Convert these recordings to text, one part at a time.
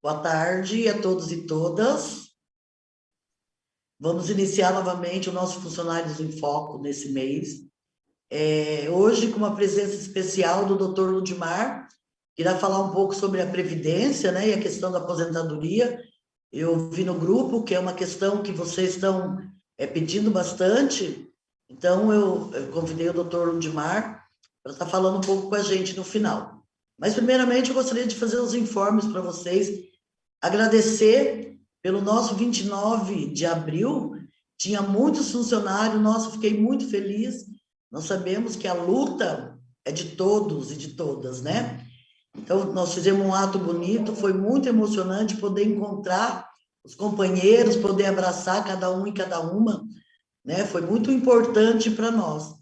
Boa tarde a todos e todas. Vamos iniciar novamente o nosso Funcionários em Foco nesse mês. Hoje, com uma presença especial do Dr. Ludmar, que irá falar um pouco sobre a Previdência, né, e a questão da aposentadoria. Eu vi no grupo que é uma questão que vocês estão pedindo bastante, então eu convidei o Dr. Ludmar para estar falando um pouco com a gente no final. Mas, primeiramente, eu gostaria de fazer os informes para vocês, agradecer pelo nosso 29 de abril, tinha muitos funcionários, nossa, fiquei muito feliz. Nós sabemos que a luta é de todos e de todas, né? Então, nós fizemos um ato bonito, foi muito emocionante poder encontrar os companheiros, poder abraçar cada um e cada uma, né? Foi muito importante para nós.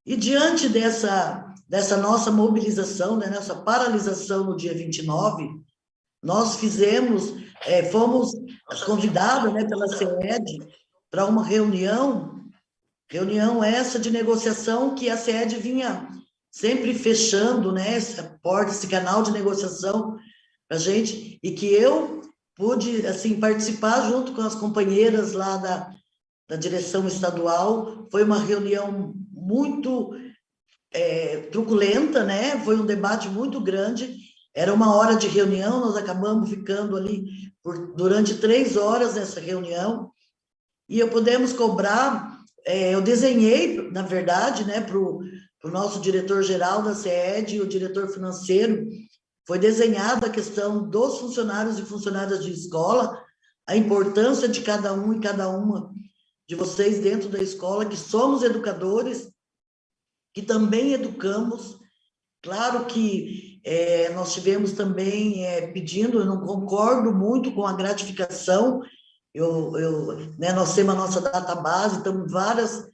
E diante dessa nossa mobilização, né, nessa paralisação no dia 29, nós fomos convidados, né, pela CED para uma reunião essa de negociação que a CED vinha sempre fechando, né, essa porta, esse canal de negociação para a gente, e que eu pude, assim, participar junto com as companheiras lá da direção estadual. Foi uma reunião muito truculenta, né, foi um debate muito grande, era 1 hora de reunião, nós acabamos ficando ali durante 3 horas nessa reunião, e pudemos cobrar, eu desenhei, na verdade, né, para o nosso diretor-geral da CED e o diretor financeiro, foi desenhada a questão dos funcionários e funcionárias de escola, a importância de cada um e cada uma de vocês dentro da escola, que somos educadores, que também educamos. Claro que nós tivemos também pedindo, eu não concordo muito com a gratificação, né, nós temos a nossa database, estamos várias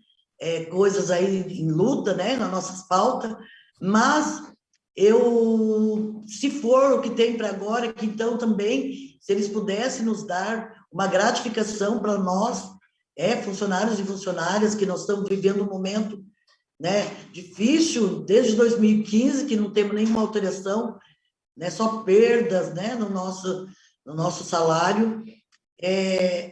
coisas aí em luta, né, nas nossas pautas, mas se for o que tem para agora, que então também, se eles pudessem nos dar uma gratificação para nós, funcionários e funcionárias, que nós estamos vivendo um momento, né, difícil, desde 2015, que não temos nenhuma alteração, né, só perdas, né, no nosso salário.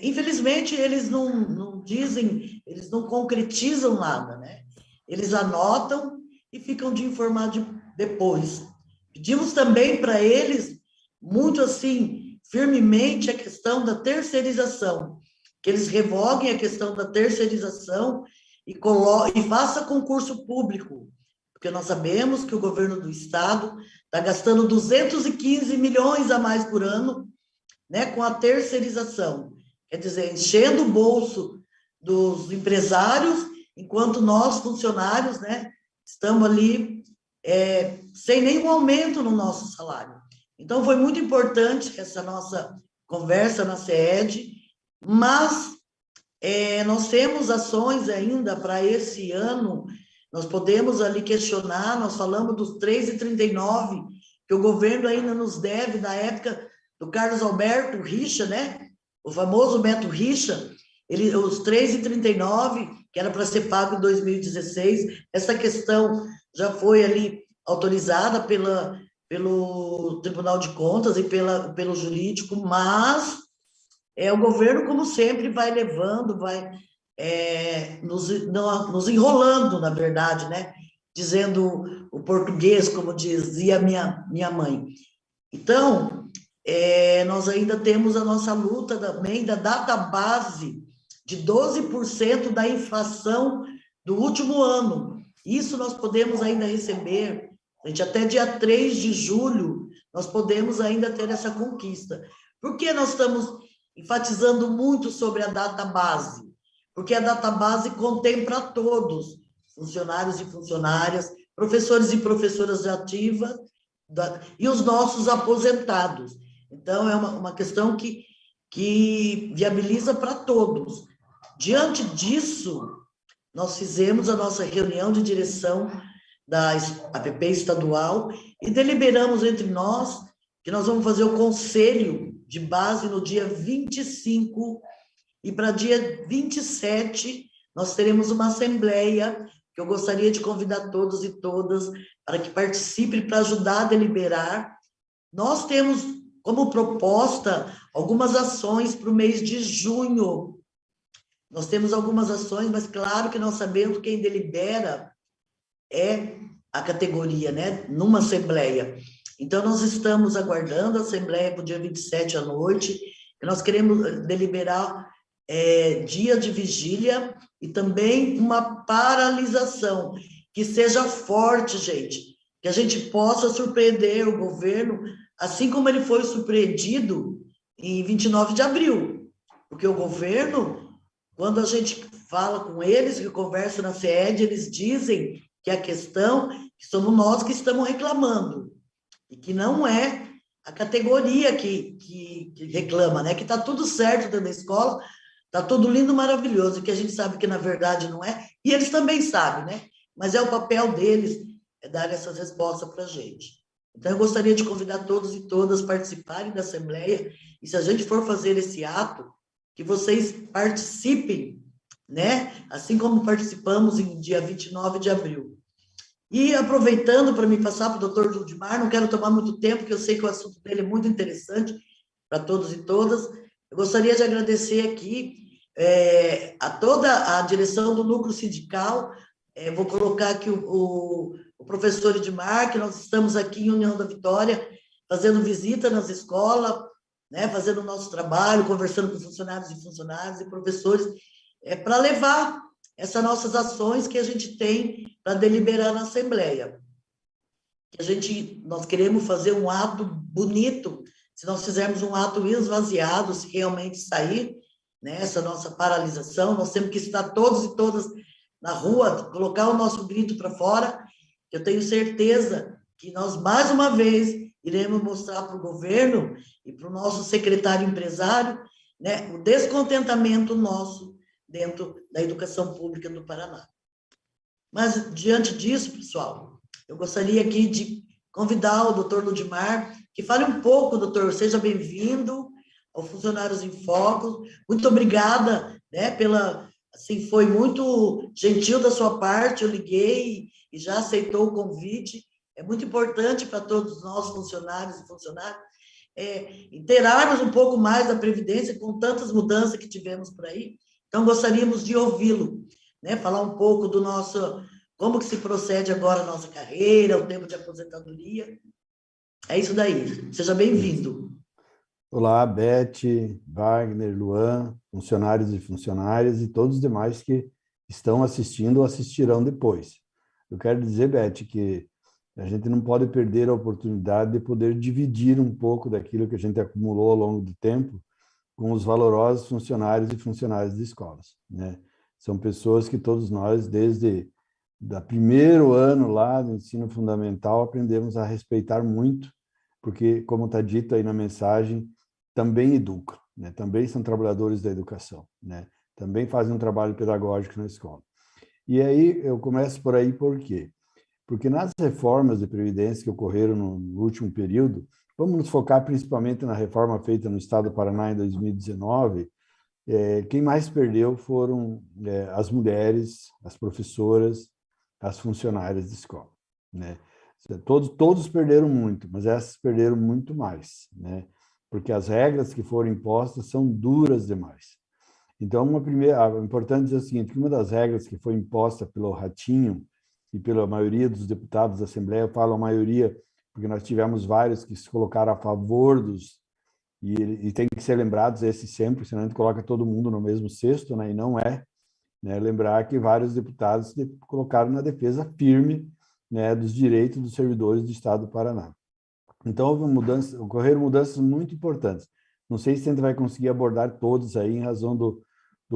Infelizmente, eles não dizem, eles não concretizam nada, né? Eles anotam e ficam de informar depois. Pedimos também para eles, muito assim, firmemente, a questão da terceirização, que eles revoguem a questão da terceirização e faça concurso público, porque nós sabemos que o governo do estado está gastando 215 milhões a mais por ano, né, com a terceirização, quer dizer, enchendo o bolso dos empresários, enquanto nós, funcionários, né, estamos ali sem nenhum aumento no nosso salário. Então, foi muito importante essa nossa conversa na CED, mas nós temos ações ainda para esse ano, nós podemos ali questionar, nós falamos dos 3,39, que o governo ainda nos deve, da época do Carlos Alberto Richa, né? O famoso Beto Richa, os 3,39, que era para ser pago em 2016, essa questão já foi ali autorizada pelo Tribunal de Contas e pelo jurídico, mas o governo, como sempre, vai levando, vai nos enrolando, na verdade, né? Dizendo o português, como dizia minha mãe. Então, nós ainda temos a nossa luta também da database de 12% da inflação do último ano. Isso nós podemos ainda receber, gente, até dia 3 de julho, nós podemos ainda ter essa conquista. Por que nós estamos enfatizando muito sobre a database? Porque a database contempla todos, funcionários e funcionárias, professores e professoras ativas, e os nossos aposentados. Então, é uma questão que viabiliza para todos. Diante disso, nós fizemos a nossa reunião de direção da APP estadual e deliberamos entre nós que nós vamos fazer o conselho de base no dia 25, e para dia 27 nós teremos uma assembleia, que eu gostaria de convidar todos e todas para que participem, para ajudar a deliberar. Nós temos como proposta algumas ações para o mês de junho. Nós temos algumas ações, mas claro que nós sabemos quem delibera é a categoria, né? Numa assembleia. Então, nós estamos aguardando a assembleia para o dia 27 à noite, que nós queremos deliberar dia de vigília e também uma paralisação, que seja forte, gente, que a gente possa surpreender o governo, assim como ele foi surpreendido em 29 de abril, porque o governo, quando a gente fala com eles, que conversa na SED, eles dizem que a questão, que somos nós que estamos reclamando, e que não é a categoria que reclama, né? Que está tudo certo dentro da escola, está tudo lindo, maravilhoso, e que a gente sabe que na verdade não é, e eles também sabem, né? Mas é o papel deles dar essas respostas para a gente. Então, eu gostaria de convidar todos e todas a participarem da Assembleia, e se a gente for fazer esse ato, que vocês participem, né? Assim como participamos em dia 29 de abril. E aproveitando para me passar para o doutor Judimar, não quero tomar muito tempo, porque eu sei que o assunto dele é muito interessante para todos e todas. Eu gostaria de agradecer aqui a toda a direção do núcleo sindical. Vou colocar aqui o professor Edmar, que nós estamos aqui em União da Vitória, fazendo visita nas escolas, né, fazendo o nosso trabalho, conversando com funcionários e funcionárias e professores, para levar essas nossas ações que a gente tem para deliberar na Assembleia. Nós queremos fazer um ato bonito, se nós fizermos um ato esvaziado, se realmente sair, né, essa nossa paralisação, nós temos que estar todos e todas na rua, colocar o nosso grito para fora. Eu tenho certeza que nós, mais uma vez, iremos mostrar para o governo e para o nosso secretário empresário, né, o descontentamento nosso dentro da educação pública do Paraná. Mas, diante disso, pessoal, eu gostaria aqui de convidar o doutor Ludimar, que fale um pouco, doutor, seja bem-vindo ao Funcionários em Foco. Muito obrigada, né, assim, foi muito gentil da sua parte, eu liguei e já aceitou o convite. É muito importante para todos nós, funcionários e funcionárias, inteirarmos um pouco mais da Previdência com tantas mudanças que tivemos por aí. Então, gostaríamos de ouvi-lo, né? Falar um pouco do nosso, como que se procede agora a nossa carreira, o tempo de aposentadoria. É isso daí. Seja bem-vindo. Olá, Beth, Wagner, Luan, funcionários e funcionárias e todos os demais que estão assistindo ou assistirão depois. Eu quero dizer, Beth, que a gente não pode perder a oportunidade de poder dividir um pouco daquilo que a gente acumulou ao longo do tempo com os valorosos funcionários e funcionárias de escolas, né? São pessoas que todos nós, desde o primeiro ano lá do ensino fundamental, aprendemos a respeitar muito, porque, como está dito aí na mensagem, também educam, né? Também são trabalhadores da educação, né? Também fazem um trabalho pedagógico na escola. E aí eu começo por aí por quê? Porque nas reformas de previdência que ocorreram no último período, vamos nos focar principalmente na reforma feita no Estado do Paraná em 2019, quem mais perdeu foram as mulheres, as professoras, as funcionárias de escola, né? Todos perderam muito, mas essas perderam muito mais, né? Porque as regras que foram impostas são duras demais. Então, é importante dizer o seguinte, que uma das regras que foi imposta pelo Ratinho e pela maioria dos deputados da Assembleia, eu falo a maioria porque nós tivemos vários que se colocaram a favor e tem que ser lembrados esses sempre, senão a gente coloca todo mundo no mesmo cesto, né? E não é, né? Lembrar que vários deputados colocaram na defesa firme, né, dos direitos dos servidores do Estado do Paraná. Então, ocorreram mudanças muito importantes. Não sei se a gente vai conseguir abordar todos aí em razão do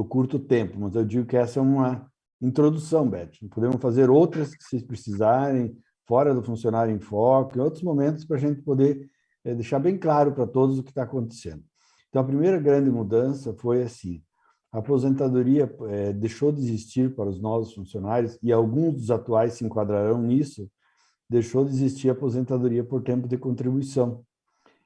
curto tempo, mas eu digo que essa é uma introdução, Beth. Podemos fazer outras que vocês precisarem, fora do Funcionário em Foco, em outros momentos, para a gente poder deixar bem claro para todos o que está acontecendo. Então, a primeira grande mudança foi assim, a aposentadoria deixou de existir para os novos funcionários, e alguns dos atuais se enquadrarão nisso, deixou de existir a aposentadoria por tempo de contribuição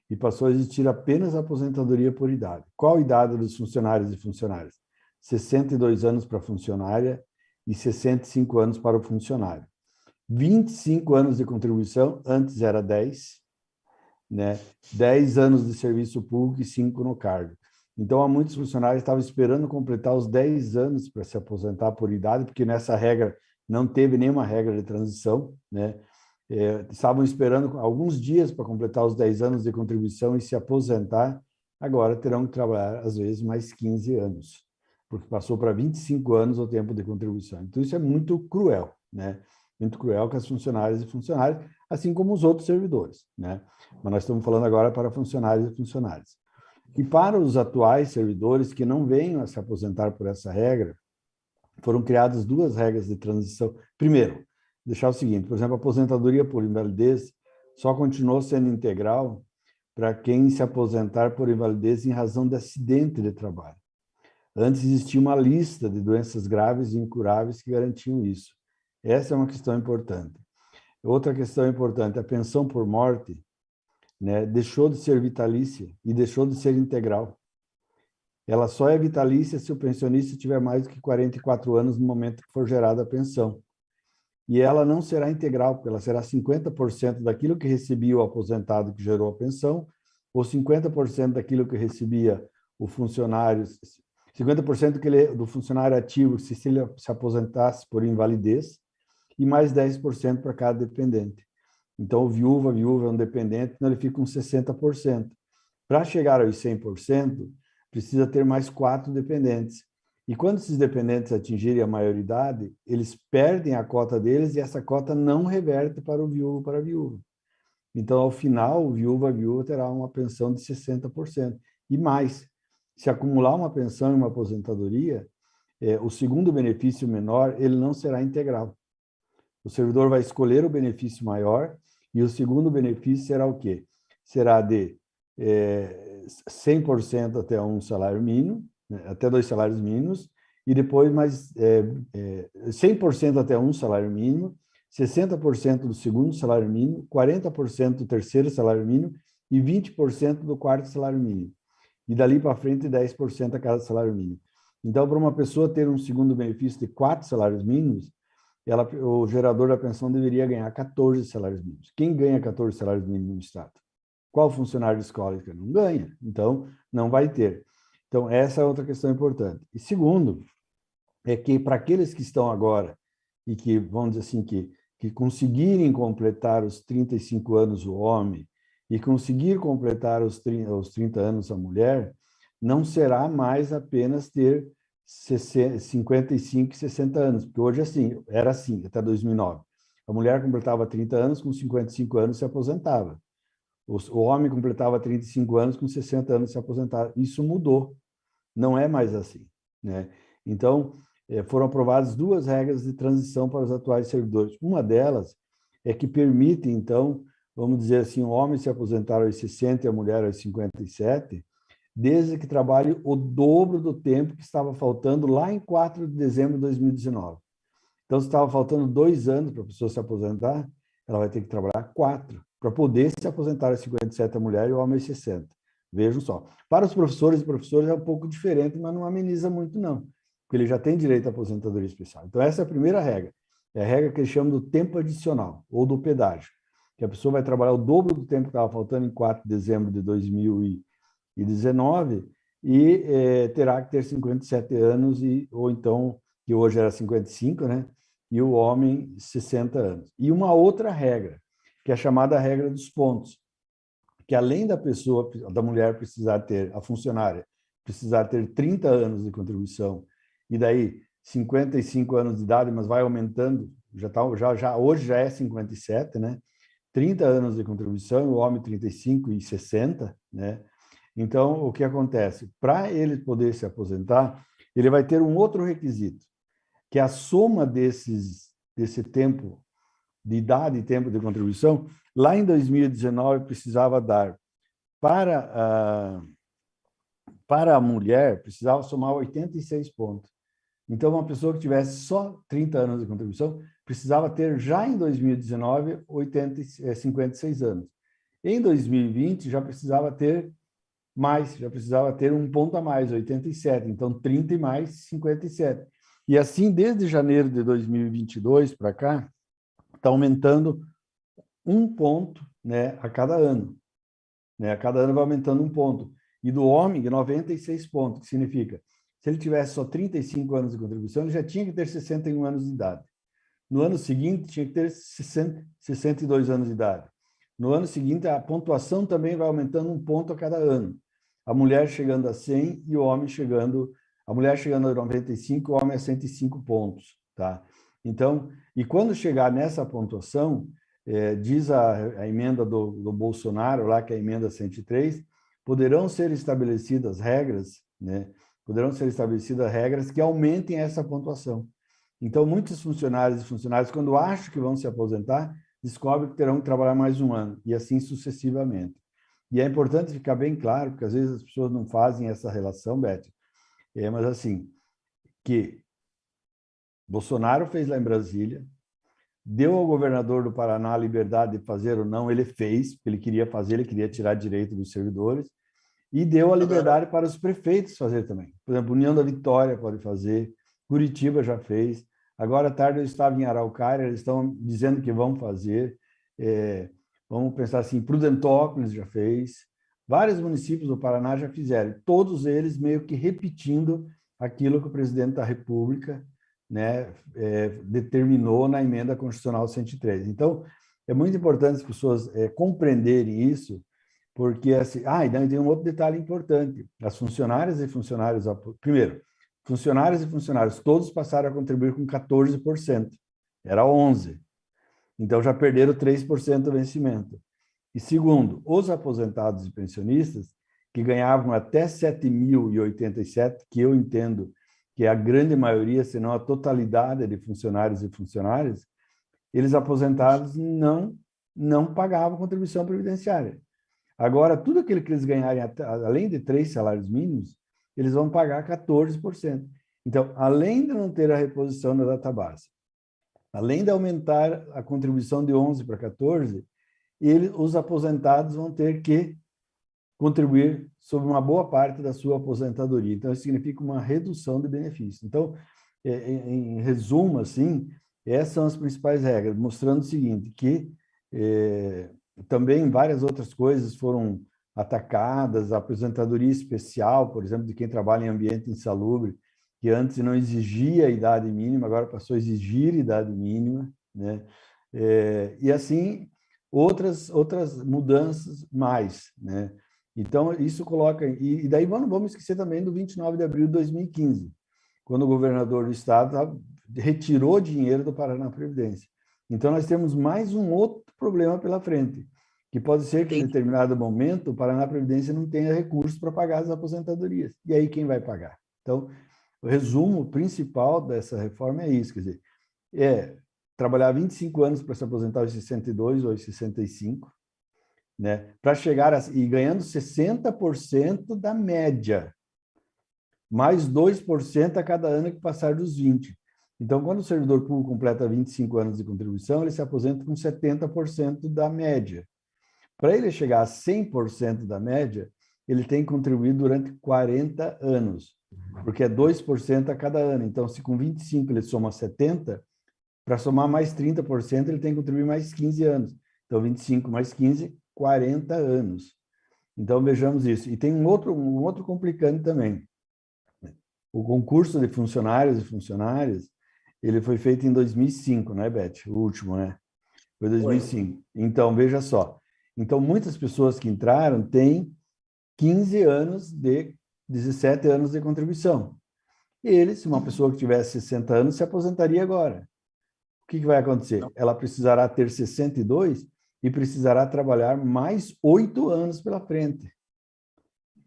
e passou a existir apenas a aposentadoria por idade. Qual a idade dos funcionários e funcionárias? 62 anos para a funcionária e 65 anos para o funcionário. 25 anos de contribuição, antes era 10, né? 10 anos de serviço público e 5 no cargo. Então, há muitos funcionários que estavam esperando completar os 10 anos para se aposentar por idade, porque nessa regra não teve nenhuma regra de transição, né? Estavam esperando alguns dias para completar os 10 anos de contribuição e se aposentar, agora terão que trabalhar, às vezes, mais 15 anos, porque passou para 25 anos o tempo de contribuição. Então, isso é muito cruel, né? Muito cruel com as funcionárias e funcionários, assim como os outros servidores, né? Mas nós estamos falando agora para funcionários e funcionárias. E para os atuais servidores que não venham a se aposentar por essa regra, foram criadas 2 regras de transição. Primeiro, deixar o seguinte, por exemplo, a aposentadoria por invalidez só continuou sendo integral para quem se aposentar por invalidez em razão de acidente de trabalho. Antes existia uma lista de doenças graves e incuráveis que garantiam isso. Essa é uma questão importante. Outra questão importante, a pensão por morte, né, deixou de ser vitalícia e deixou de ser integral. Ela só é vitalícia se o pensionista tiver mais do que 44 anos no momento que for gerada a pensão. E ela não será integral, porque ela será 50% daquilo que recebia o aposentado que gerou a pensão, ou 50% daquilo que recebia o funcionário, 50% do funcionário ativo se ele se aposentasse por invalidez, e mais 10% para cada dependente. Então, a viúva é um dependente, então ele fica com 60%. Para chegar aos 100%, precisa ter mais 4 dependentes. E quando esses dependentes atingirem a maioridade, eles perdem a cota deles e essa cota não reverte para o viúvo ou para a viúva. Então, ao final, a viúva terá uma pensão de 60%. E mais, se acumular uma pensão e uma aposentadoria, o segundo benefício menor, ele não será integral. O servidor vai escolher o benefício maior e o segundo benefício será o quê? Será de 100% até um salário mínimo, né, até 2 salários mínimos, e depois mais 100% até um salário mínimo, 60% do segundo salário mínimo, 40% do terceiro salário mínimo e 20% do quarto salário mínimo. E dali para frente, 10% a cada salário mínimo. Então, para uma pessoa ter um segundo benefício de 4 salários mínimos, o gerador da pensão deveria ganhar 14 salários mínimos. Quem ganha 14 salários mínimos no Estado? Qual funcionário de escola que não ganha? Então, não vai ter. Então, essa é outra questão importante. E segundo, é que para aqueles que estão agora e que, vamos dizer assim, que conseguirem completar os 35 anos o homem e conseguir completar os 30 anos a mulher, não será mais apenas ter 55 e 60 anos, porque hoje era assim, até 2009. A mulher completava 30 anos, com 55 anos se aposentava. O homem completava 35 anos, com 60 anos se aposentava. Isso mudou, não é mais assim, né? Então, foram aprovadas 2 regras de transição para os atuais servidores. Uma delas é que permite, então, vamos dizer assim, o homem se aposentar aos 60 e a mulher aos 57, desde que trabalhe o dobro do tempo que estava faltando lá em 4 de dezembro de 2019. Então, se estava faltando 2 anos para a pessoa se aposentar, ela vai ter que trabalhar 4 para poder se aposentar aos 57 a mulher e o homem aos 60. Vejam só. Para os professores e professoras é um pouco diferente, mas não ameniza muito, não, porque ele já tem direito à aposentadoria especial. Então, essa é a primeira regra. É a regra que eles chamam do tempo adicional, ou do pedágio, que a pessoa vai trabalhar o dobro do tempo que estava faltando em 4 de dezembro de 2019 e terá que ter 57 anos, ou então, que hoje era 55, né? E o homem 60 anos. E uma outra regra, que é a chamada regra dos pontos, que além da mulher precisar ter, a funcionária, precisar ter 30 anos de contribuição, e daí 55 anos de idade, mas vai aumentando, hoje já é 57, né? 30 anos de contribuição, o homem 35 e 60, né? Então, o que acontece? Para ele poder se aposentar, ele vai ter um outro requisito, que é a soma desse tempo de idade e tempo de contribuição. Lá em 2019, precisava dar para a mulher, precisava somar 86 pontos. Então, uma pessoa que tivesse só 30 anos de contribuição, precisava ter já em 2019 56 anos. Em 2020, já precisava ter mais, já precisava ter um ponto a mais, 87. Então, 30 e mais, 57. E assim, desde janeiro de 2022 para cá, está aumentando 1 ponto, né, a cada ano. né? Cada ano vai aumentando 1 ponto. E do homem, 96 pontos, que significa, se ele tivesse só 35 anos de contribuição, ele já tinha que ter 61 anos de idade. No ano seguinte, tinha que ter 62 anos de idade. No ano seguinte, a pontuação também vai aumentando 1 ponto a cada ano. A mulher chegando a 100 e o homem chegando... A mulher chegando a 95, o homem a 105 pontos, tá? Então, e quando chegar nessa pontuação, diz a emenda do Bolsonaro, lá que é a emenda 103, poderão ser estabelecidas regras, né? Poderão ser estabelecidas regras que aumentem essa pontuação. Então, muitos funcionários e funcionárias, quando acham que vão se aposentar, descobrem que terão que trabalhar mais 1 ano, e assim sucessivamente. E é importante ficar bem claro, porque às vezes as pessoas não fazem essa relação, Beth, mas assim, que Bolsonaro fez lá em Brasília, deu ao governador do Paraná a liberdade de fazer ou não, ele fez, porque ele queria fazer, ele queria tirar direito dos servidores, e deu a liberdade para os prefeitos fazer também. Por exemplo, União da Vitória pode fazer, Curitiba já fez, agora à tarde eu estava em Araucária, eles estão dizendo que vão fazer, vamos pensar assim, Prudentópolis já fez, vários municípios do Paraná já fizeram, todos eles meio que repetindo aquilo que o presidente da República, né, determinou na emenda constitucional 103. Então, é muito importante as pessoas compreenderem isso, porque assim, e tem um outro detalhe importante, as funcionárias e funcionários, primeiro, funcionários e funcionários todos passaram a contribuir com 14%, era 11%, então já perderam 3% do vencimento. E segundo, os aposentados e pensionistas, que ganhavam até 7.087, que eu entendo que é a grande maioria, se não a totalidade de funcionários e funcionárias, eles aposentados não pagavam contribuição previdenciária. Agora, tudo aquilo que eles ganharem, além de 3 salários mínimos, eles vão pagar 14%. Então, além de não ter a reposição da database, além de aumentar a contribuição de 11 para 14, os aposentados vão ter que contribuir sobre uma boa parte da sua aposentadoria. Então, isso significa uma redução de benefícios. Então, em resumo, assim, essas são as principais regras, mostrando o seguinte, que também várias outras coisas foram atacadas, a aposentadoria especial, por exemplo, de quem trabalha em ambiente insalubre, que antes não exigia a idade mínima, agora passou a exigir idade mínima, né? E assim, outras mudanças mais, né? Então, isso coloca... E daí não vamos esquecer também do 29 de abril de 2015, quando o governador do estado retirou dinheiro do Paraná Previdência. Então, nós temos mais um outro problema pela frente, que pode ser que, em determinado momento, o Paraná Previdência não tenha recursos para pagar as aposentadorias. E aí, quem vai pagar? Então, o resumo principal dessa reforma é isso, quer dizer, trabalhar 25 anos para se aposentar aos 62 ou aos 65, né, para chegar e ganhando 60% da média, mais 2% a cada ano que passar dos 20. Então, quando o servidor público completa 25 anos de contribuição, ele se aposenta com 70% da média. Para ele chegar a 100% da média, ele tem que contribuir durante 40 anos, porque é 2% a cada ano. Então, se com 25 ele soma 70, para somar mais 30%, ele tem que contribuir mais 15 anos. Então, 25 mais 15, 40 anos. Então, vejamos isso. E tem um outro complicante também. O concurso de funcionários e funcionárias, ele foi feito em 2005, né, Beth? O último, né? Foi 2005. Então, veja só. Então, muitas pessoas que entraram têm 15 anos 17 anos de contribuição. E se uma pessoa que tivesse 60 anos, se aposentaria agora. O que vai acontecer? Ela precisará ter 62 e precisará trabalhar mais 8 anos pela frente.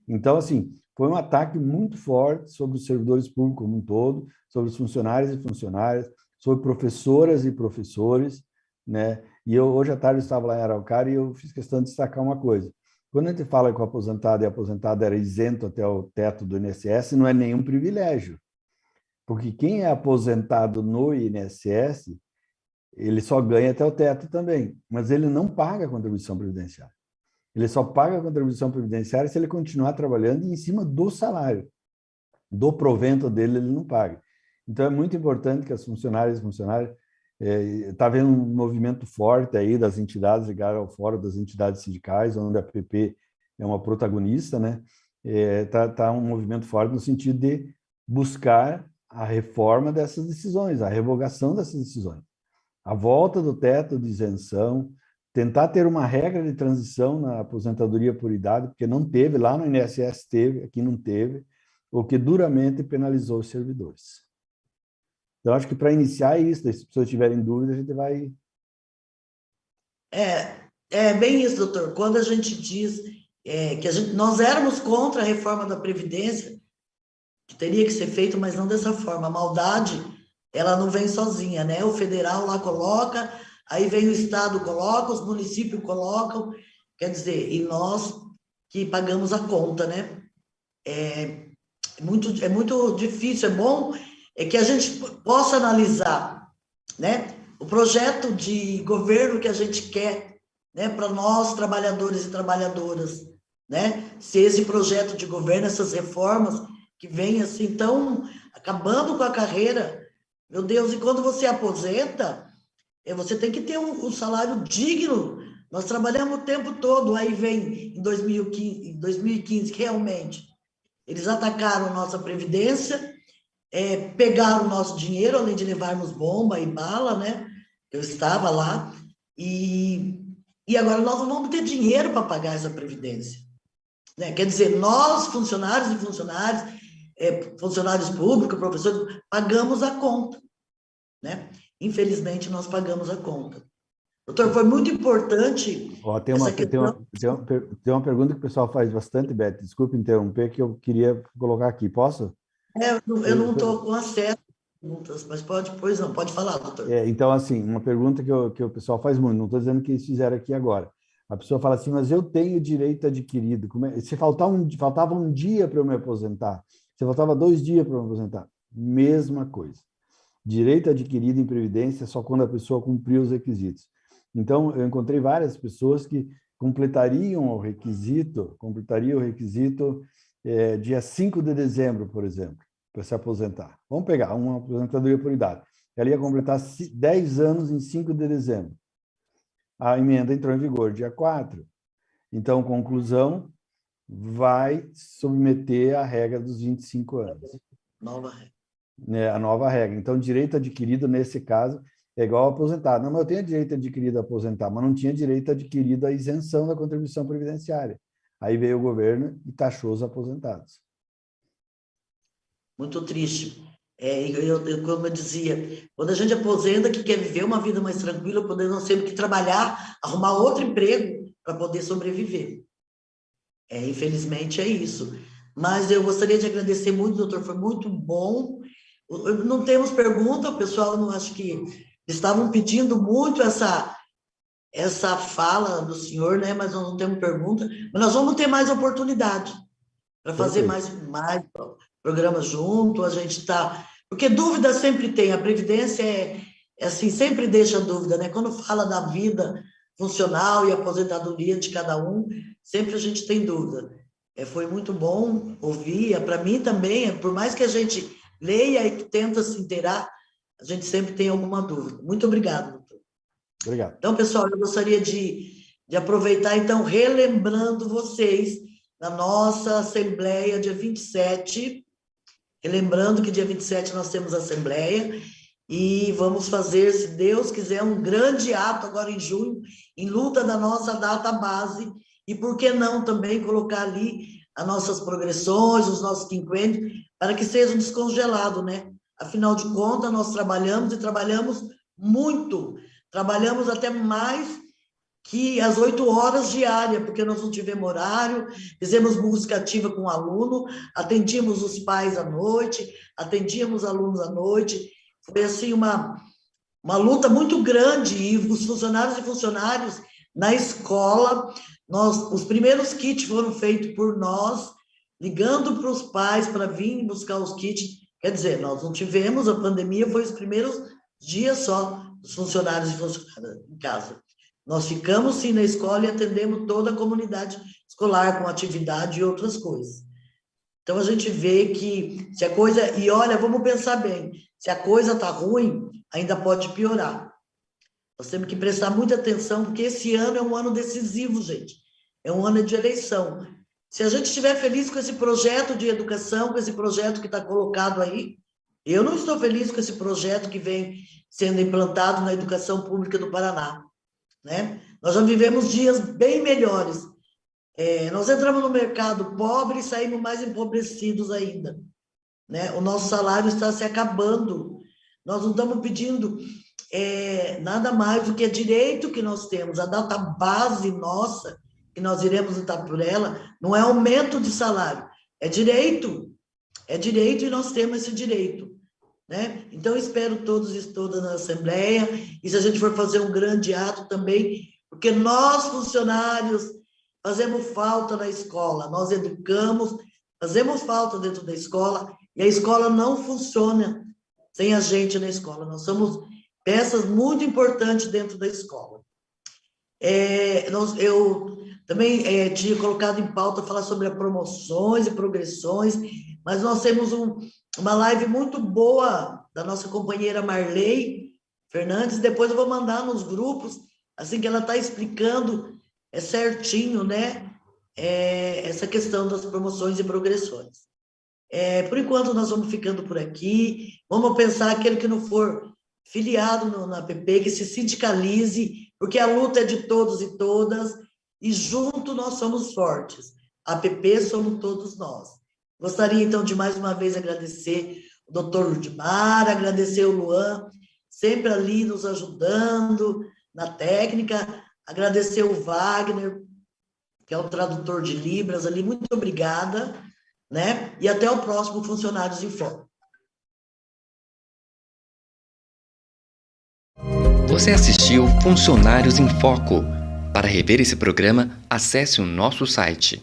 Então, assim, foi um ataque muito forte sobre os servidores públicos como um todo, sobre os funcionários e funcionárias, sobre professoras e professores, né? E hoje à tarde eu estava lá em Araucária e eu fiz questão de destacar uma coisa. Quando a gente fala que o aposentado e a aposentada era isento até o teto do INSS, não é nenhum privilégio. Porque quem é aposentado no INSS, ele só ganha até o teto também, mas ele não paga a contribuição previdenciária. Ele só paga a contribuição previdenciária se ele continuar trabalhando em cima do salário. Do provento dele, ele não paga. Então, é muito importante que as funcionárias e funcionários... Está havendo um movimento forte aí das entidades ligadas ao Fórum das Entidades Sindicais, onde a PP é uma protagonista, né? Tá um movimento forte no sentido de buscar a reforma dessas decisões, a revogação dessas decisões, a volta do teto de isenção, tentar ter uma regra de transição na aposentadoria por idade, porque não teve, lá no INSS teve, aqui não teve, o que duramente penalizou os servidores. Então, acho que para iniciar isso, se as pessoas tiverem dúvida, a gente vai... É bem isso, doutor. Quando a gente diz que nós éramos contra a reforma da Previdência, que teria que ser feito, mas não dessa forma. A maldade, ela não vem sozinha, né? O federal lá coloca, aí vem o Estado coloca, os municípios colocam, quer dizer, e nós que pagamos a conta, né? É muito difícil, é bom que a gente possa analisar, né? O projeto de governo que a gente quer, né, para nós, trabalhadores e trabalhadoras, né? Se esse projeto de governo, essas reformas que vêm assim, estão acabando com a carreira, meu Deus, e quando você aposenta, você tem que ter um salário digno. Nós trabalhamos o tempo todo, aí vem em 2015 realmente, eles atacaram nossa Previdência, pegaram o nosso dinheiro, além de levarmos bomba e bala, né? Eu estava lá, e agora nós não vamos ter dinheiro para pagar essa Previdência. Né? Quer dizer, nós, funcionários e funcionários, funcionários públicos, professores, pagamos a conta. Né? Infelizmente, nós pagamos a conta. Doutor, foi muito importante essa questão. Tem uma pergunta que o pessoal faz bastante, Beth, desculpe interromper, que eu queria colocar aqui. Posso? Eu não estou com acesso às perguntas, mas pode falar, doutor. Então, assim, uma pergunta que o pessoal faz muito, não estou dizendo que eles fizeram aqui agora. A pessoa fala assim, mas eu tenho direito adquirido. Se faltava um dia para eu me aposentar, se faltava 2 dias para eu me aposentar, mesma coisa. Direito adquirido em Previdência só quando a pessoa cumpriu os requisitos. Então, eu encontrei várias pessoas que completariam o requisito dia 5 de dezembro, por exemplo, para se aposentar. Vamos pegar uma aposentadoria por idade. Ela ia completar 10 anos em 5 de dezembro. A emenda entrou em vigor dia 4. Então, conclusão, vai submeter a regra dos 25 anos. Nova regra. A nova regra. Então, direito adquirido, nesse caso, é igual ao aposentado. Não, mas eu tenho direito adquirido a aposentar, mas não tinha direito adquirido a isenção da contribuição previdenciária. Aí veio o governo e taxou os aposentados. Muito triste. Como eu dizia, quando a gente aposenta, que quer viver uma vida mais tranquila, nós temos que trabalhar, arrumar outro emprego para poder sobreviver. Infelizmente é isso. Mas eu gostaria de agradecer muito, doutor, foi muito bom. Não temos pergunta, o pessoal não acho que estavam pedindo muito essa fala do senhor, né? Mas nós não temos pergunta. Mas nós vamos ter mais oportunidade para fazer mais programas junto. A gente está... Porque dúvida sempre tem. A Previdência assim, sempre deixa dúvida, né? Quando fala da vida funcional e aposentadoria de cada um, sempre a gente tem dúvida. Foi muito bom ouvir. Para mim também, por mais que a gente leia e tenta se inteirar, a gente sempre tem alguma dúvida. Muito obrigado, doutor. Obrigado. Então, pessoal, eu gostaria de aproveitar, então, relembrando vocês na nossa Assembleia, dia 27, relembrando que dia 27 nós temos Assembleia, e vamos fazer, se Deus quiser, um grande ato agora em junho, em luta da nossa data base, e por que não também colocar ali as nossas progressões, os nossos quinquênios, para que seja descongelado, né? Afinal de contas, nós trabalhamos e trabalhamos muito, trabalhamos até mais que as 8 horas diárias, porque nós não tivemos horário, fizemos música ativa com o aluno, atendíamos os pais à noite, atendíamos alunos à noite, foi assim uma luta muito grande, e os funcionários e funcionários na escola, os primeiros kits foram feitos por nós, ligando para os pais para vir buscar os kits, quer dizer, nós não tivemos, a pandemia foi os primeiros dias só, os funcionários e funcionárias em casa. Nós ficamos, sim, na escola e atendemos toda a comunidade escolar com atividade e outras coisas. Então, a gente vê que se a coisa... E, olha, vamos pensar bem, se a coisa está ruim, ainda pode piorar. Nós temos que prestar muita atenção, porque esse ano é um ano decisivo, gente. é um ano de eleição. Se a gente estiver feliz com esse projeto de educação, com esse projeto que está colocado aí, eu não estou feliz com esse projeto que vem sendo implantado na educação pública do Paraná, né? Nós já vivemos dias bem melhores. Nós entramos no mercado pobre e saímos mais empobrecidos ainda, né? O nosso salário está se acabando. Nós não estamos pedindo nada mais do que direito que nós temos. A data base nossa, que nós iremos lutar por ela, não é aumento de salário, é direito e nós temos esse direito, né? Então, espero todos e todas na Assembleia, e se a gente for fazer um grande ato também, porque nós, funcionários, fazemos falta na escola, nós educamos, fazemos falta dentro da escola, e a escola não funciona sem a gente na escola, nós somos peças muito importantes dentro da escola. Eu também tinha colocado em pauta falar sobre as promoções e progressões, mas nós temos uma live muito boa da nossa companheira Marley Fernandes, depois eu vou mandar nos grupos, assim que ela está explicando certinho, né, essa questão das promoções e progressões. Por enquanto, nós vamos ficando por aqui, vamos pensar aquele que não for filiado na APP, que se sindicalize, porque a luta é de todos e todas, e junto nós somos fortes. A APP somos todos nós. Gostaria, então, de mais uma vez agradecer o doutor Ludmar, agradecer o Luan, sempre ali nos ajudando na técnica, agradecer o Wagner, que é o tradutor de Libras ali, muito obrigada, né? E até o próximo Funcionários em Foco. Você assistiu Funcionários em Foco. Para rever esse programa, acesse o nosso site